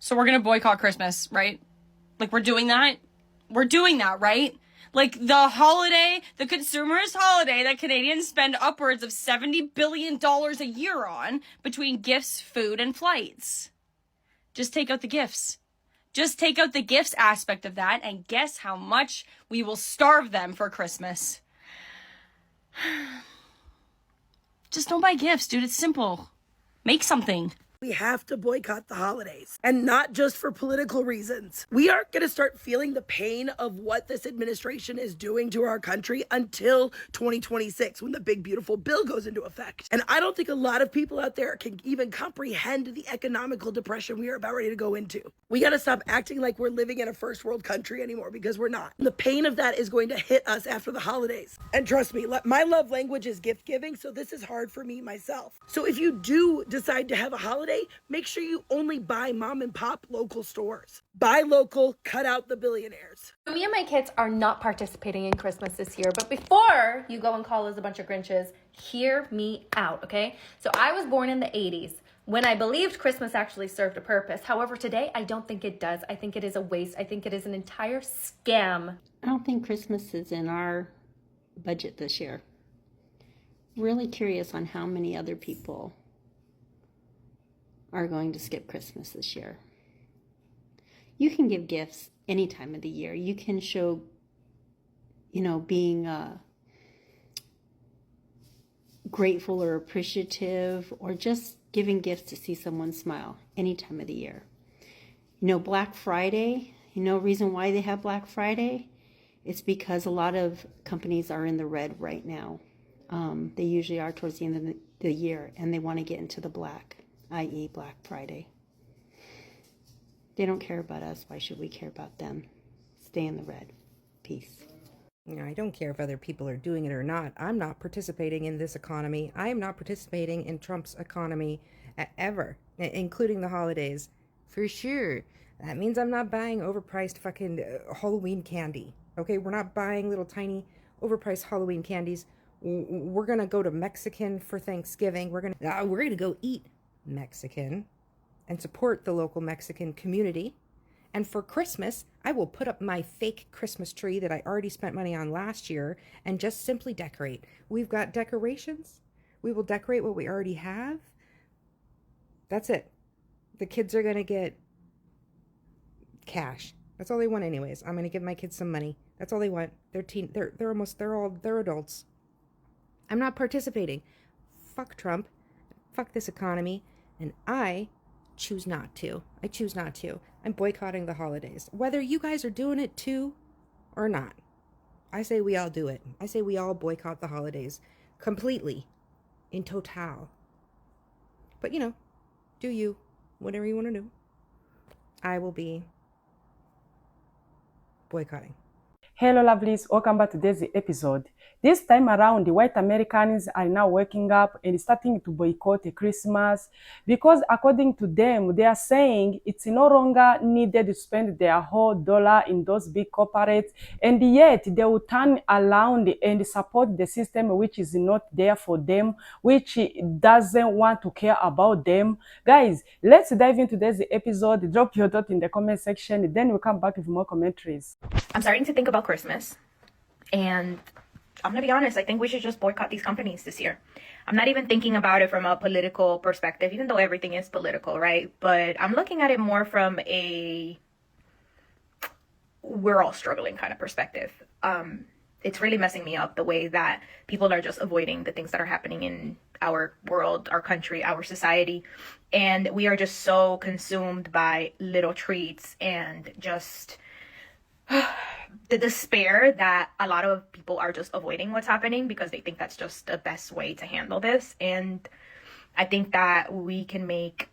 So we're going to boycott Christmas, right? Like, we're doing that? We're doing that, right? Like, the holiday, the consumerist holiday that Canadians spend upwards of $70 billion a year on between gifts, food, and flights. Just take out the gifts. Just take out the gifts aspect of that, and guess how much we will starve them for Christmas. Just don't buy gifts, dude. It's simple. Make something. We have to boycott the holidays, and not just for political reasons. We aren't going to start feeling the pain of what this administration is doing to our country until 2026, when the big, beautiful bill goes into effect. And I don't think a lot of people out there can even comprehend the economical depression we are about ready to go into. We got to stop acting like we're living in a first world country anymore, because we're not. The pain of that is going to hit us after the holidays. And trust me, my love language is gift giving, so this is hard for me myself. So if you do decide to have a holiday, make sure you only buy mom and pop local stores. Buy local, cut out the billionaires. Me and my kids are not participating in Christmas this year, but before you go and call us a bunch of Grinches, hear me out, okay? So I was born in the 80s when I believed Christmas actually served a purpose. However, today I don't think it does. I think it is a waste. I think it is an entire scam. I don't think Christmas is in our budget this year. Really curious on how many other people are going to skip Christmas this year. You can give gifts any time of the year. You can show, being grateful or appreciative, or just giving gifts to see someone smile any time of the year. Black Friday, reason why they have Black Friday? It's because a lot of companies are in the red right now. They usually are towards the end of the year, and they want to get into the black, i.e. Black Friday. They don't care about us. Why should we care about them? Stay in the red. Peace. I don't care if other people are doing it or not. I'm not participating in this economy. I am not participating in Trump's economy ever, including the holidays. For sure. That means I'm not buying overpriced fucking Halloween candy. Okay, we're not buying little tiny overpriced Halloween candies. We're gonna go to Mexican for Thanksgiving. We're gonna go eat Mexican and support the local Mexican community. And for Christmas, I will put up my fake Christmas tree that I already spent money on last year and just simply decorate. We've got decorations. We will decorate what we already have. That's it. The kids are going to get cash. That's all they want anyways. I'm going to give my kids some money. That's all they want. They're adults. I'm not participating. Fuck Trump. Fuck this economy. And I choose not to. I choose not to. I'm boycotting the holidays. Whether you guys are doing it too or not. I say we all do it. I say we all boycott the holidays. Completely. In total. But do you. Whatever you want to do. I will be boycotting. Hello lovelies, welcome back to today's episode. This time around, the white Americans are now waking up and starting to boycott Christmas because according to them, they are saying it's no longer needed to spend their whole dollar in those big corporates, and yet they will turn around and support the system which is not there for them, which doesn't want to care about them. Guys, let's dive into today's episode. Drop your thought in the comment section, then we'll come back with more commentaries. I'm starting to think about Christmas, and I'm going to be honest, I think we should just boycott these companies this year. I'm not even thinking about it from a political perspective, even though everything is political, right? But I'm looking at it more from a we're all struggling kind of perspective. It's really messing me up the way that people are just avoiding the things that are happening in our world, our country, our society. And we are just so consumed by little treats and just the despair that a lot of people are just avoiding what's happening because they think that's just the best way to handle this. And I think that we can make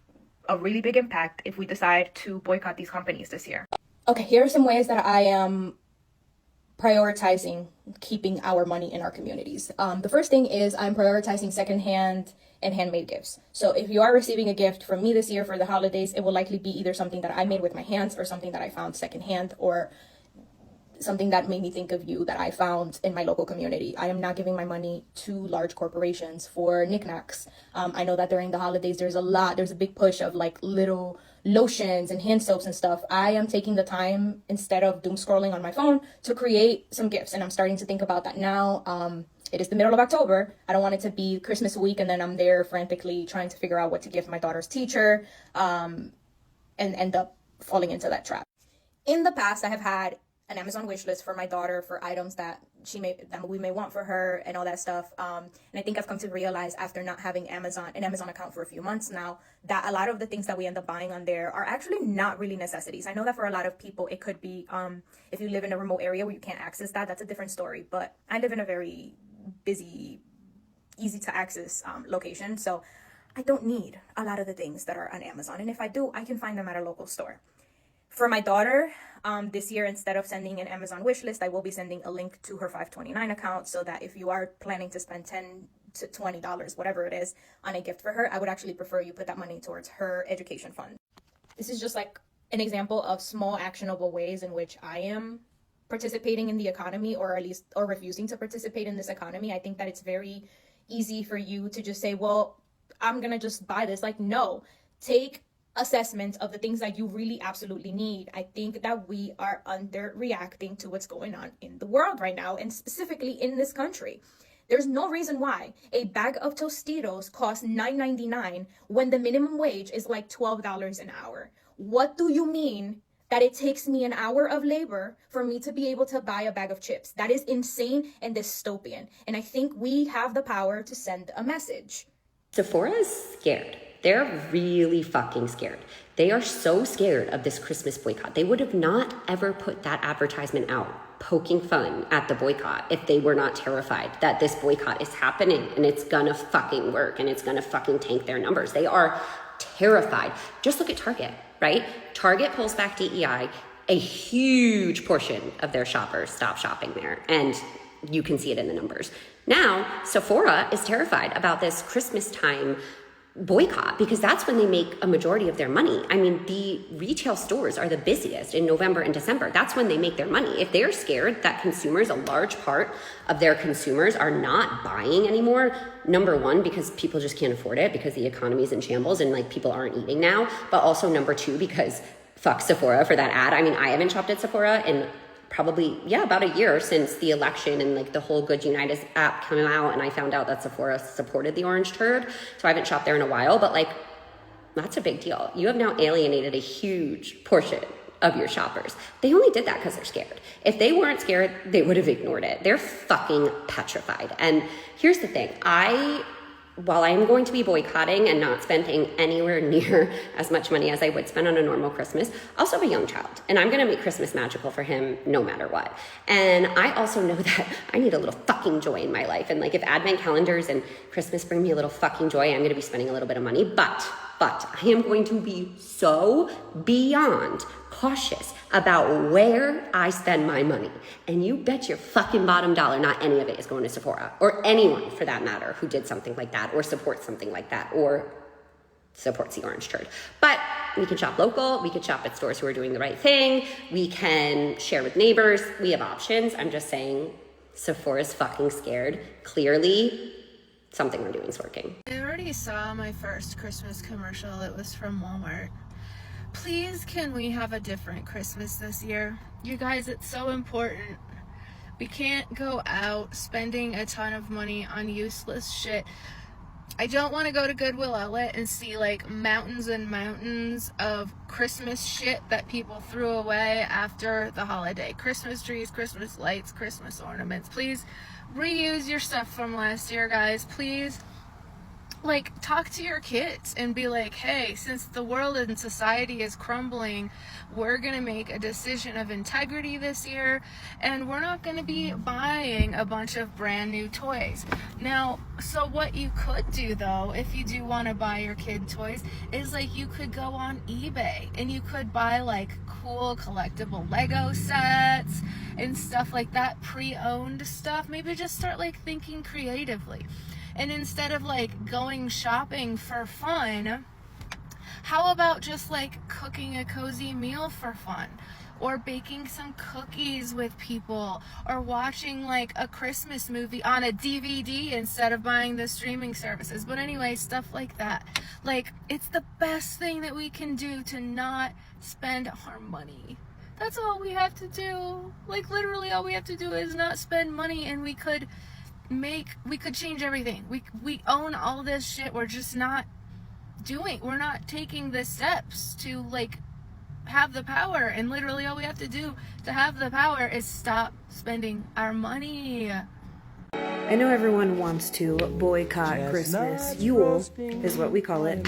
a really big impact if we decide to boycott these companies this year. Okay, here are some ways that I am prioritizing keeping our money in our communities. The first thing is I'm prioritizing secondhand and handmade gifts. So if you are receiving a gift from me this year for the holidays, it will likely be either something that I made with my hands or something that I found secondhand, or something that made me think of you that I found in my local community. I am not giving my money to large corporations for knickknacks. I know that during the holidays, there's a big push of like little lotions and hand soaps and stuff, I am taking the time, instead of doom scrolling on my phone, to create some gifts. And I'm starting to think about that now. It is the middle of October. I don't want it to be Christmas week and then I'm there frantically trying to figure out what to give my daughter's teacher, and end up falling into that trap. In the past, I have had an Amazon wish list for my daughter for items that we may want for her and all that stuff. And I think I've come to realize, after not having an Amazon account for a few months now, that a lot of the things that we end up buying on there are actually not really necessities. I know that for a lot of people, it could be, if you live in a remote area where you can't access that, that's a different story. But I live in a very busy, easy to access location. So I don't need a lot of the things that are on Amazon. And if I do, I can find them at a local store. For my daughter, this year, instead of sending an Amazon wish list, I will be sending a link to her 529 account, so that if you are planning to spend $10 to $20, whatever it is, on a gift for her, I would actually prefer you put that money towards her education fund. This is just like an example of small actionable ways in which I am participating in the economy, or refusing to participate in this economy. I think that it's very easy for you to just say, well, I'm gonna just buy this. Like, no, take assessment of the things that you really absolutely need. I think that we are underreacting to what's going on in the world right now, and specifically in this country. There's no reason why a bag of Tostitos costs $9.99 when the minimum wage is like $12 an hour. What do you mean that it takes me an hour of labor for me to be able to buy a bag of chips? That is insane and dystopian. And I think we have the power to send a message. Sephora is scared. They're really fucking scared. They are so scared of this Christmas boycott. They would have not ever put that advertisement out poking fun at the boycott if they were not terrified that this boycott is happening and it's gonna fucking work and it's gonna fucking tank their numbers. They are terrified. Just look at Target, right? Target pulls back DEI. A huge portion of their shoppers stop shopping there. And you can see it in the numbers. Now, Sephora is terrified about this Christmas time boycott because that's when they make a majority of their money. I mean, the retail stores are the busiest in November and December. That's when they make their money. If they're scared that consumers, a large part of their consumers, are not buying anymore, number one, because people just can't afford it because the economy is in shambles and like people aren't eating now, but also number two, because fuck Sephora for that ad. I mean, I haven't shopped at Sephora in probably, about a year since the election and like the whole Good United app came out, and I found out that Sephora supported the orange turd. So I haven't shopped there in a while, but like, that's a big deal. You have now alienated a huge portion of your shoppers. They only did that because they're scared. If they weren't scared, they would have ignored it. They're fucking petrified. And here's the thing. While I am going to be boycotting and not spending anywhere near as much money as I would spend on a normal Christmas, I also have a young child, and I'm going to make Christmas magical for him no matter what. And I also know that I need a little fucking joy in my life. And like, if advent calendars and Christmas bring me a little fucking joy, I'm going to be spending a little bit of money. But I am going to be so beyond cautious about where I spend my money. And you bet your fucking bottom dollar not any of it is going to Sephora, or anyone for that matter who did something like that or supports something like that or supports the orange turd. But we can shop local. We can shop at stores who are doing the right thing. We can share with neighbors. We have options. I'm just saying Sephora's fucking scared. Clearly, something we're doing is working. I already saw my first Christmas commercial. It was from Walmart. Please, can we have a different Christmas this year? You guys, it's so important. We can't go out spending a ton of money on useless shit. I don't want to go to Goodwill Outlet and see like mountains and mountains of Christmas shit that people threw away after the holiday. Christmas trees, Christmas lights, Christmas ornaments. Please reuse your stuff from last year, guys. Please, like, talk to your kids and be like, hey, since the world and society is crumbling, we're gonna make a decision of integrity this year, and we're not gonna be buying a bunch of brand new toys. Now, so what you could do though, if you do want to buy your kid toys, is like, you could go on eBay and you could buy like cool collectible Lego sets and stuff like that, pre-owned stuff. Maybe just start like thinking creatively. And instead of like going shopping for fun, How about just like cooking a cozy meal for fun? Or baking some cookies with people, or watching like a Christmas movie on a DVD instead of buying the streaming services. But anyway, stuff like that. Like, it's the best thing that we can do to not spend our money. That's all we have to do. Like, literally all we have to do is not spend money, and we could change everything. We own all this shit. We're just not we're not taking the steps to like have the power, and literally all we have to do to have the power is stop spending our money. I know everyone wants to boycott Christmas, Yule is what we call it,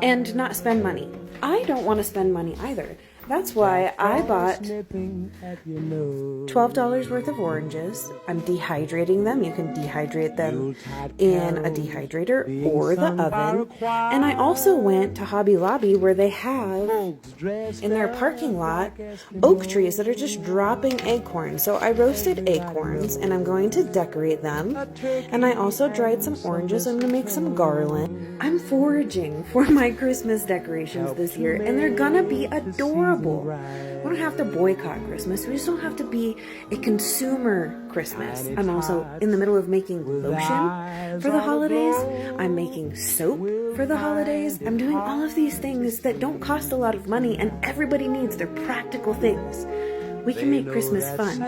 and not spend money. I don't want to spend money either. That's why I bought $12 worth of oranges. I'm dehydrating them. You can dehydrate them in a dehydrator or the oven. And I also went to Hobby Lobby, where they have in their parking lot oak trees that are just dropping acorns. So I roasted acorns and I'm going to decorate them. And I also dried some oranges. I'm going to make some garland. I'm foraging for my Christmas decorations this year, and they're gonna be adorable. We don't have to boycott Christmas. We just don't have to be a consumer Christmas. I'm also in the middle of making lotion for the holidays. I'm making soap for the holidays. I'm doing all of these things that don't cost a lot of money, and everybody needs. They're practical things. We can make Christmas fun.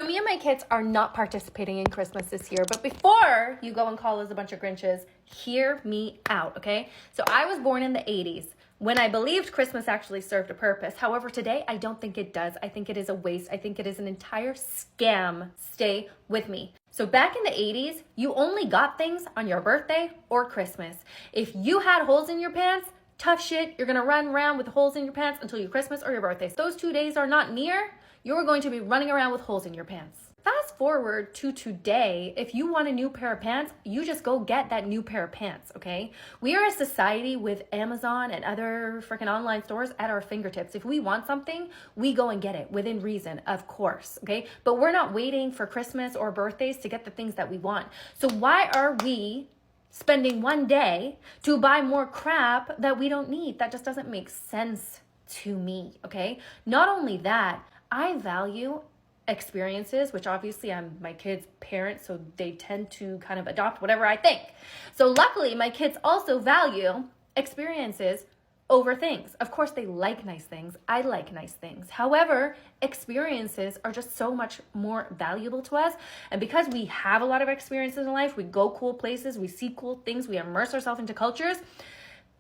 Me and my kids are not participating in Christmas this year, but before you go and call us a bunch of Grinches, hear me out, okay? So I was born in the 80s, when I believed Christmas actually served a purpose. However, today, I don't think it does. I think it is a waste. I think it is an entire scam. Stay with me. So back in the 80s, you only got things on your birthday or Christmas. If you had holes in your pants, tough shit, you're gonna run around with holes in your pants until your Christmas or your birthday. So those 2 days are not near, you're going to be running around with holes in your pants. Fast forward to today, if you want a new pair of pants, you just go get that new pair of pants, okay? We are a society with Amazon and other freaking online stores at our fingertips. If we want something, we go and get it within reason, of course, okay? But we're not waiting for Christmas or birthdays to get the things that we want. So why are we spending one day to buy more crap that we don't need? That just doesn't make sense to me, okay? Not only that, I value experiences, which obviously I'm my kids' parent, so they tend to kind of adopt whatever I think. So luckily, my kids also value experiences over things. Of course, they like nice things. I like nice things. However, experiences are just so much more valuable to us. And because we have a lot of experiences in life, we go cool places, we see cool things, we immerse ourselves into cultures,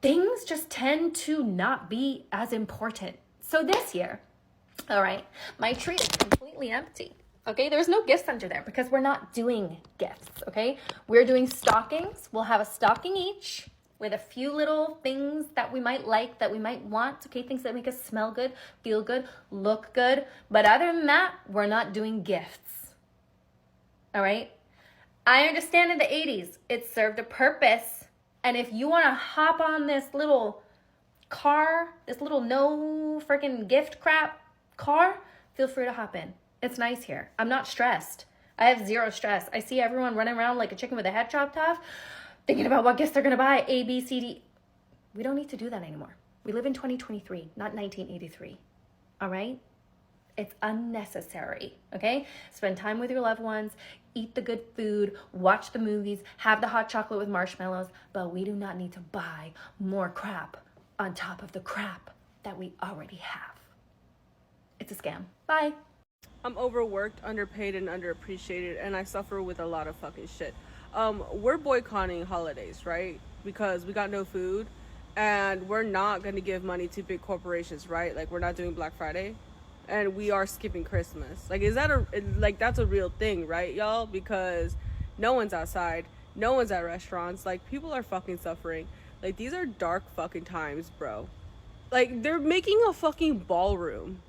things just tend to not be as important. So this year, all right, my tree is completely empty. Okay, there's no gifts under there because we're not doing gifts, okay? We're doing stockings. We'll have a stocking each with a few little things that we might like, that we might want, okay? Things that make us smell good, feel good, look good. But other than that, we're not doing gifts, all right? I understand in the 80s, it served a purpose. And if you want to hop on this little car, this little no freaking gift crap car, feel free to hop in. It's nice here. I'm not stressed. I have zero stress. I see everyone running around like a chicken with a head chopped off, thinking about what gifts they're going to buy, A, B, C, D. We don't need to do that anymore. We live in 2023, not 1983. All right? It's unnecessary, okay? Spend time with your loved ones, eat the good food, watch the movies, have the hot chocolate with marshmallows, but we do not need to buy more crap on top of the crap that we already have. It's a scam. Bye. I'm overworked, underpaid, and underappreciated, and I suffer with a lot of fucking shit. We're boycotting holidays, right? Because we got no food, and we're not going to give money to big corporations, right? Like, we're not doing Black Friday, and we are skipping Christmas. Like, that's a real thing, right, y'all? Because no one's outside, no one's at restaurants. Like, people are fucking suffering. Like, these are dark fucking times, bro. Like, they're making a fucking ballroom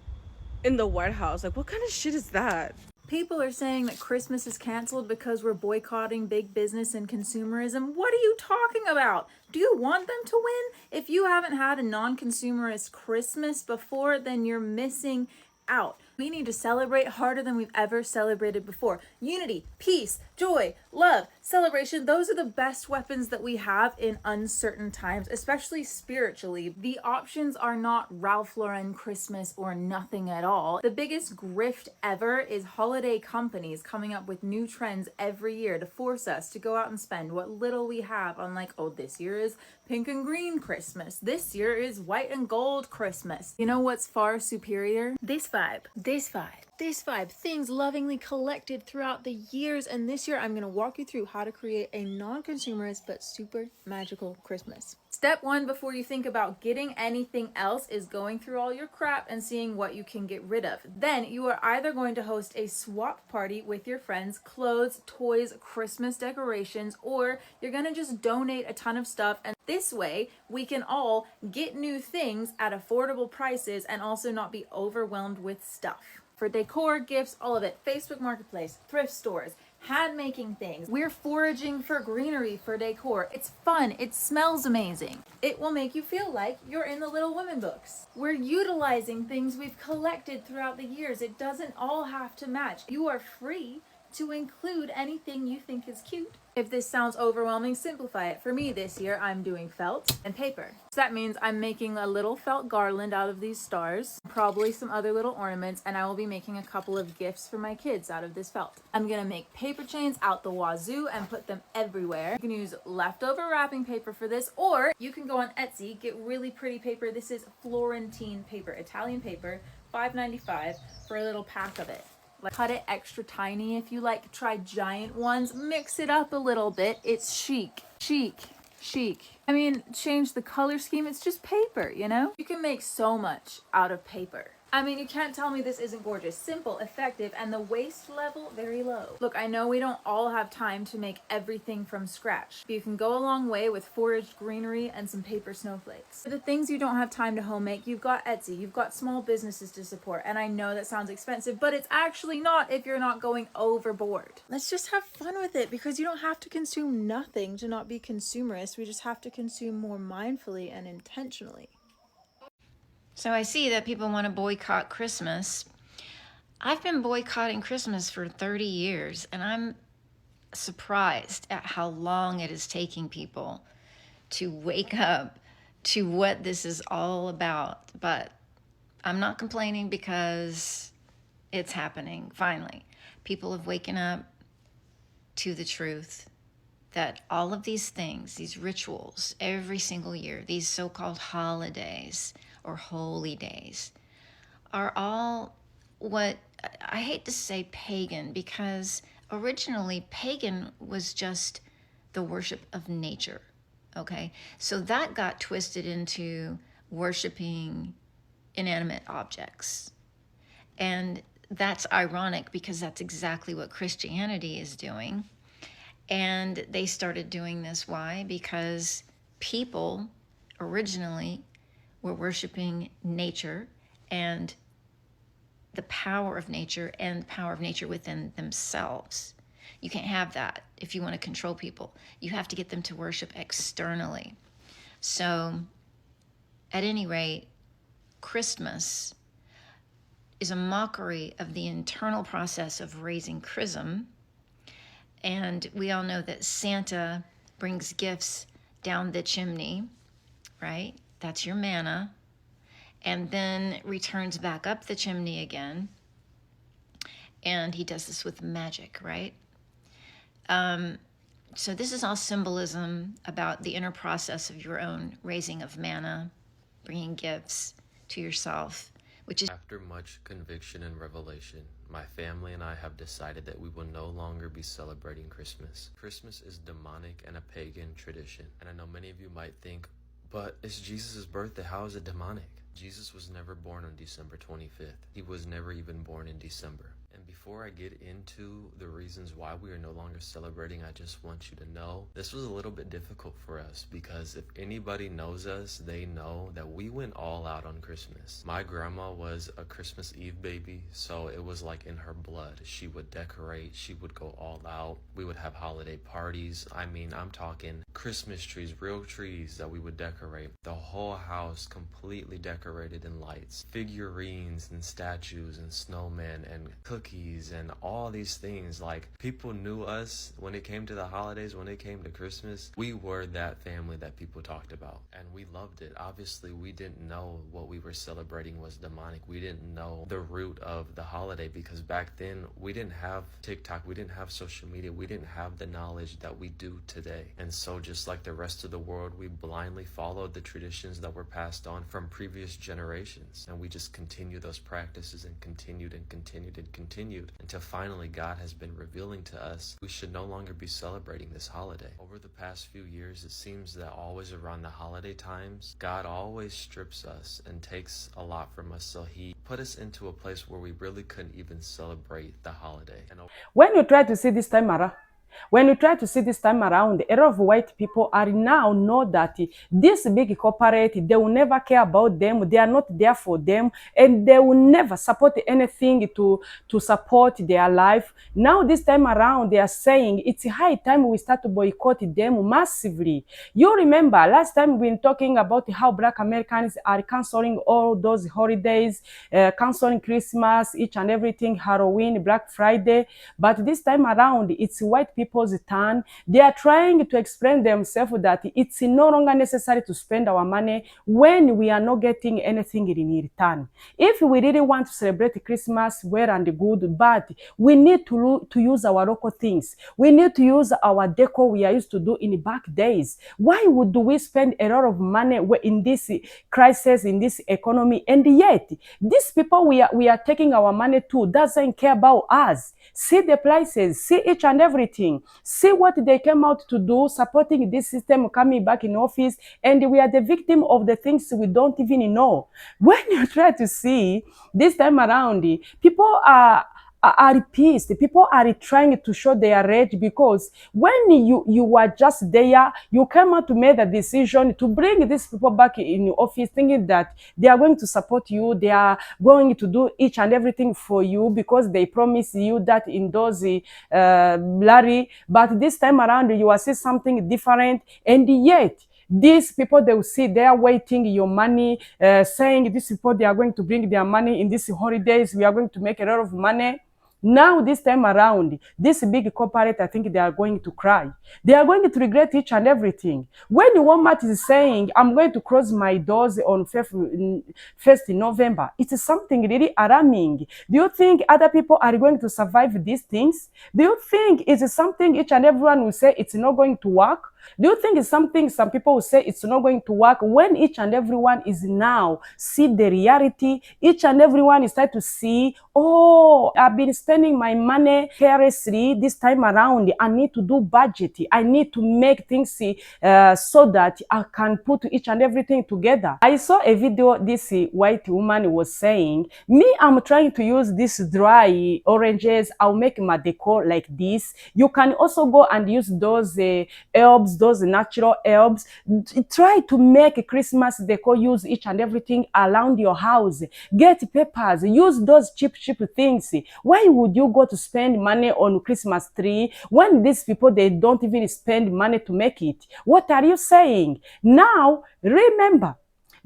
in the White House. Like, what kind of shit is that? People are saying that Christmas is canceled because we're boycotting big business and consumerism. What are you talking about? Do you want them to win? If you haven't had a non-consumerist Christmas before, then you're missing out. We need to celebrate harder than we've ever celebrated before. Unity, peace, joy, love, celebration, those are the best weapons that we have in uncertain times, especially spiritually. The options are not Ralph Lauren Christmas or nothing at all. The biggest grift ever is holiday companies coming up with new trends every year to force us to go out and spend what little we have on, like, oh, this year is pink and green Christmas. This year is white and gold Christmas. You know what's far superior? This vibe. This vibe. This vibe. Things lovingly collected throughout the years. And this year I'm going to walk you through how to create a non-consumerist but super magical Christmas. Step one before you think about getting anything else is going through all your crap and seeing what you can get rid of. Then you are either going to host a swap party with your friends, clothes, toys, Christmas decorations, or you're going to just donate a ton of stuff. And this way we can all get new things at affordable prices and also not be overwhelmed with stuff. For decor, gifts, all of it. Facebook Marketplace, thrift stores, hand making things. We're foraging for greenery for decor. It's fun. It smells amazing. It will make you feel like you're in the Little Women books. We're utilizing things we've collected throughout the years. It doesn't all have to match. You are free to include anything you think is cute. If this sounds overwhelming, simplify it. For me this year, I'm doing felt and paper. So that means I'm making a little felt garland out of these stars, probably some other little ornaments, and I will be making a couple of gifts for my kids out of this felt. I'm gonna make paper chains out the wazoo and put them everywhere. You can use leftover wrapping paper for this, or you can go on Etsy, get really pretty paper. This is Florentine paper, Italian paper, $5.95 for a little pack of it. Cut it extra tiny if you like. Try giant ones. Mix it up a little bit. It's chic. Chic. Chic. I mean, change the color scheme. It's just paper, you know? You can make so much out of paper. I mean, you can't tell me this isn't gorgeous. Simple, effective, and the waste level very low. Look, I know we don't all have time to make everything from scratch, but you can go a long way with foraged greenery and some paper snowflakes. For the things you don't have time to home make, you've got Etsy, you've got small businesses to support, and I know that sounds expensive, but it's actually not if you're not going overboard. Let's just have fun with it, because you don't have to consume nothing to not be consumerist. We just have to consume more mindfully and intentionally. So I see that people want to boycott Christmas. I've been boycotting Christmas for 30 years, and I'm surprised at how long it is taking people to wake up to what this is all about. But I'm not complaining because it's happening, finally. People have waken up to the truth that all of these things, these rituals, every single year, these so-called holidays or holy days, are all what, I hate to say pagan, because originally pagan was just the worship of nature, okay? So that got twisted into worshiping inanimate objects. And that's ironic, because that's exactly what Christianity is doing. And they started doing this. Why? Because people originally were worshiping nature and the power of nature and power of nature within themselves. You can't have that if you want to control people. You have to get them to worship externally. So, at any rate, Christmas is a mockery of the internal process of raising chrism. And we all know that Santa brings gifts down the chimney, right? That's your manna. And then returns back up the chimney again. And he does this with magic, right? So this is all symbolism about the inner process of your own raising of manna, bringing gifts to yourself, which is... After much conviction and revelation, my family and I have decided that we will no longer be celebrating Christmas. Christmas is demonic and a pagan tradition. And I know many of you might think, but it's Jesus' birthday, how is it demonic? Jesus was never born on December 25th. He was never even born in December. And before I get into the reasons why we are no longer celebrating, I just want you to know this was a little bit difficult for us, because if anybody knows us, they know that we went all out on Christmas. My grandma was a Christmas Eve baby, so it was like in her blood. She would decorate, she would go all out. We would have holiday parties. I mean, I'm talking Christmas trees, real trees that we would decorate. The whole house completely decorated decorated in lights, figurines and statues and snowmen and cookies and all these things. Like, people knew us when it came to the holidays, when it came to Christmas. We were that family that people talked about, and we loved it. Obviously, we didn't know what we were celebrating was demonic. We didn't know the root of the holiday, because back then we didn't have TikTok, we didn't have social media, we didn't have the knowledge that we do today. And so just like the rest of the world, we blindly followed the traditions that were passed on from previous generations, and we just continue those practices and continued and continued and continued until finally God has been revealing to us we should no longer be celebrating this holiday. Over the past few years, it seems that always around the holiday times, God always strips us and takes a lot from us, so he put us into a place where we really couldn't even celebrate the holiday. And when you try to see this time around, a lot of white people are now know that this big corporate, they will never care about them. They are not there for them, and they will never support anything to support their life. Now this time around, they are saying it's high time we start to boycott them massively. You remember last time we been talking about how Black Americans are canceling all those holidays, canceling Christmas, each and everything, Halloween, Black Friday. But this time around, it's white people's turn. They are trying to explain themselves that it's no longer necessary to spend our money when we are not getting anything in return. If we really want to celebrate Christmas, well and good, but we need to use our local things. We need to use our decor we are used to do in back days. Why would we spend a lot of money in this crisis, in this economy? And yet, these people we are taking our money to doesn't care about us. See the prices, see each and everything, see what they came out to do, supporting this system coming back in office, and we are the victim of the things we don't even know. When you try to see this time around, people are pissed. People are trying to show their rage, because when you were just there, you came out to make the decision to bring these people back in office, thinking that they are going to support you, they are going to do each and everything for you because they promise you that in those Larry. But this time around, you will see something different, and yet these people, they will see they are waiting your money, saying these people, they are going to bring their money in these holidays, we are going to make a lot of money. Now, this time around, this big corporate, I think they are going to cry. They are going to regret each and everything. When Walmart is saying, I'm going to close my doors on 1st November, it's something really alarming. Do you think other people are going to survive these things? Do you think it's something each and everyone will say it's not going to work? Do you think it's something some people will say it's not going to work, when each and everyone is now see the reality? Each and everyone is trying to see, oh, I've been spending my money carelessly this time around. I need to do budget. I need to make things so that I can put each and everything together. I saw a video this white woman was saying, me, I'm trying to use this dry oranges. I'll make my decor like this. You can also go and use those herbs, those natural herbs. Try to make a Christmas decor, use each and everything around your house. Get peppers, use those cheap things. Why would you go to spend money on Christmas tree when these people, they don't even spend money to make it? What are you saying? Now, remember,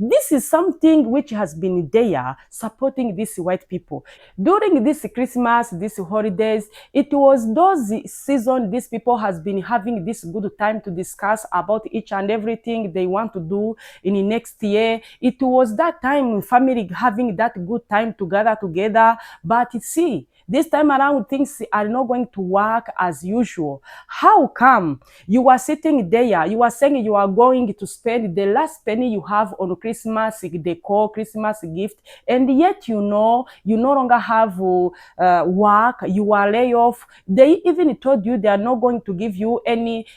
this is something which has been there supporting these white people. During this Christmas, these holidays, it was those seasons these people has been having this good time to discuss about each and everything they want to do in the next year. It was that time family having that good time to gather together. But see, this time around, things are not going to work as usual. How come you are sitting there, you are saying you are going to spend the last penny you have on Christmas decor, Christmas gift, and yet you know you no longer have work, you are laid off. They even told you they are not going to give you any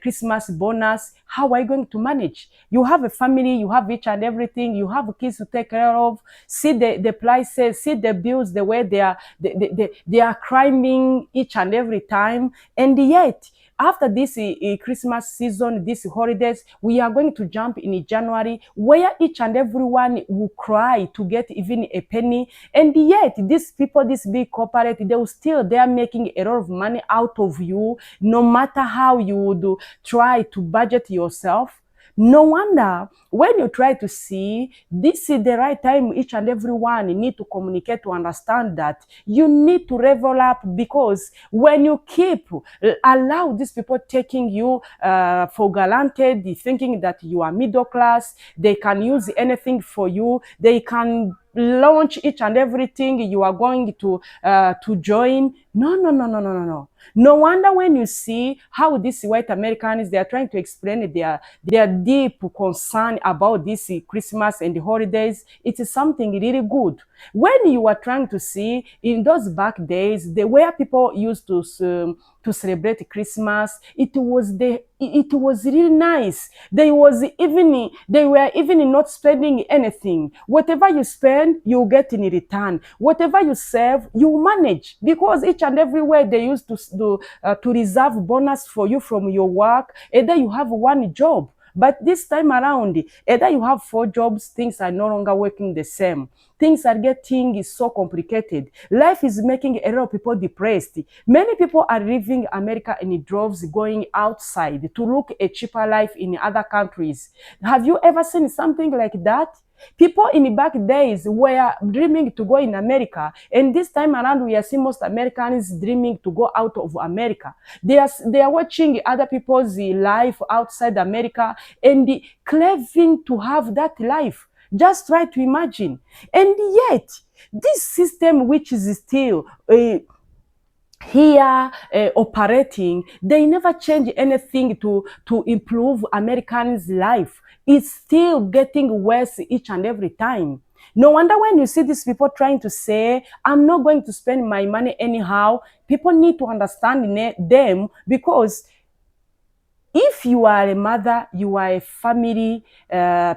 Christmas bonus. How are you going to manage? You have a family, you have each and everything, you have kids to take care of. See the prices, see the bills, the way they are climbing each and every time. And yet, after this Christmas season, these holidays, we are going to jump in January, where each and everyone will cry to get even a penny. And yet, these people, this big corporate, they will still, they are making a lot of money out of you, no matter how you would try to budget yourself. No wonder when you try to see this is the right time, each and everyone need to communicate to understand that you need to level up, because when you keep allow these people taking you for granted, thinking that you are middle class, they can use anything for you, they can launch each and everything you are going to join. No. No wonder when you see how these white Americans, they are trying to explain their deep concern about this Christmas and the holidays. It is something really good. When you are trying to see in those back days, the way people used to celebrate Christmas, it was really nice. They were even not spending anything. Whatever you spend, you get in return. Whatever you save, you manage, because each and everywhere they used to reserve bonus for you from your work. Either you have one job. But this time around, either you have 4 jobs, things are no longer working the same. Things are getting so complicated. Life is making a lot of people depressed. Many people are leaving America in droves, going outside to look a cheaper life in other countries. Have you ever seen something like that? People in the back days were dreaming to go in America, and this time around we are seeing most Americans dreaming to go out of America. They are watching other people's life outside America and craving to have that life. Just try to imagine. And yet, this system, which is still here operating, they never change anything to improve Americans' life. It's still getting worse each and every time. No wonder when you see these people trying to say, I'm not going to spend my money anyhow, people need to understand them, because if you are a mother, you are a family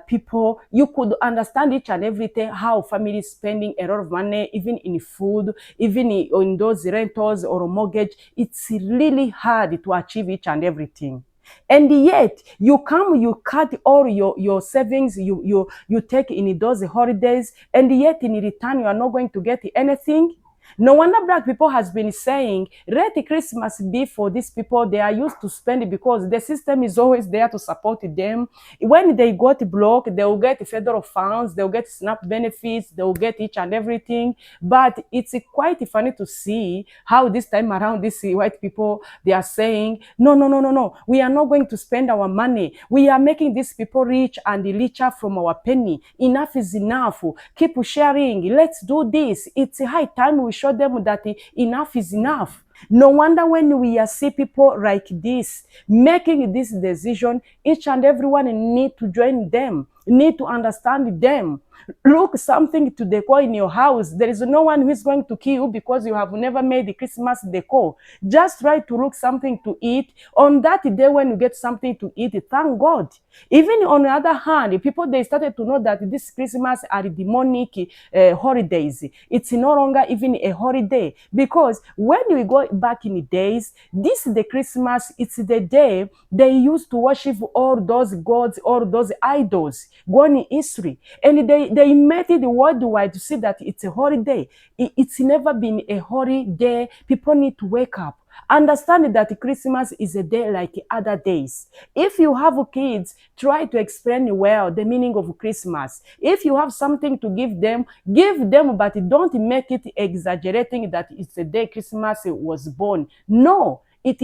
people, you could understand each and everything, how family is spending a lot of money, even in food, even in those rentals or mortgage. It's really hard to achieve each and everything. And yet, you cut all your savings, you take in those holidays, and yet in return, you are not going to get anything. No wonder black people has been saying, let Christmas be for these people. They are used to spend it because the system is always there to support them. When they got broke, they will get federal funds, they will get SNAP benefits, they will get each and everything. But it's quite funny to see how this time around, these white people, they are saying, no. We are not going to spend our money. We are making these people rich and richer from our penny. Enough is enough. Keep sharing. Let's do this. It's a high time we show them that enough is enough. No wonder when we see people like this making this decision, each and everyone need to join them, need to understand them. Look something to decor in your house. There is no one who is going to kill you because you have never made the Christmas decor. Just try to look something to eat. On that day when you get something to eat, thank God. Even on the other hand, people, they started to know that this Christmas are demonic holidays. It's no longer even a holiday, because when we go back in the days, this is the Christmas, it's the day they used to worship all those gods, all those idols, going in history. And they made it worldwide to see that it's a holiday. It's never been a holiday. People need to wake up. Understand that Christmas is a day like other days. If you have kids, try to explain well the meaning of Christmas. If you have something to give them, but don't make it exaggerating that it's the day Christmas was born. No, it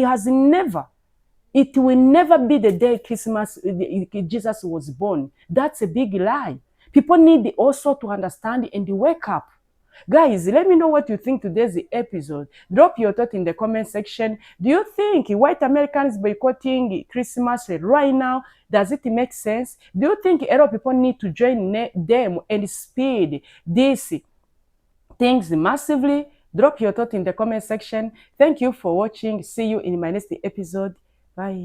will never be the day Christmas, Jesus was born. That's a big lie. People need also to understand and wake up. Guys, let me know what you think today's episode. Drop your thought in the comment section. Do you think white Americans boycotting Christmas right now, does it make sense? Do you think a lot of people need to join them and speed these things massively? Drop your thought in the comment section. Thank you for watching. See you in my next episode. Bye.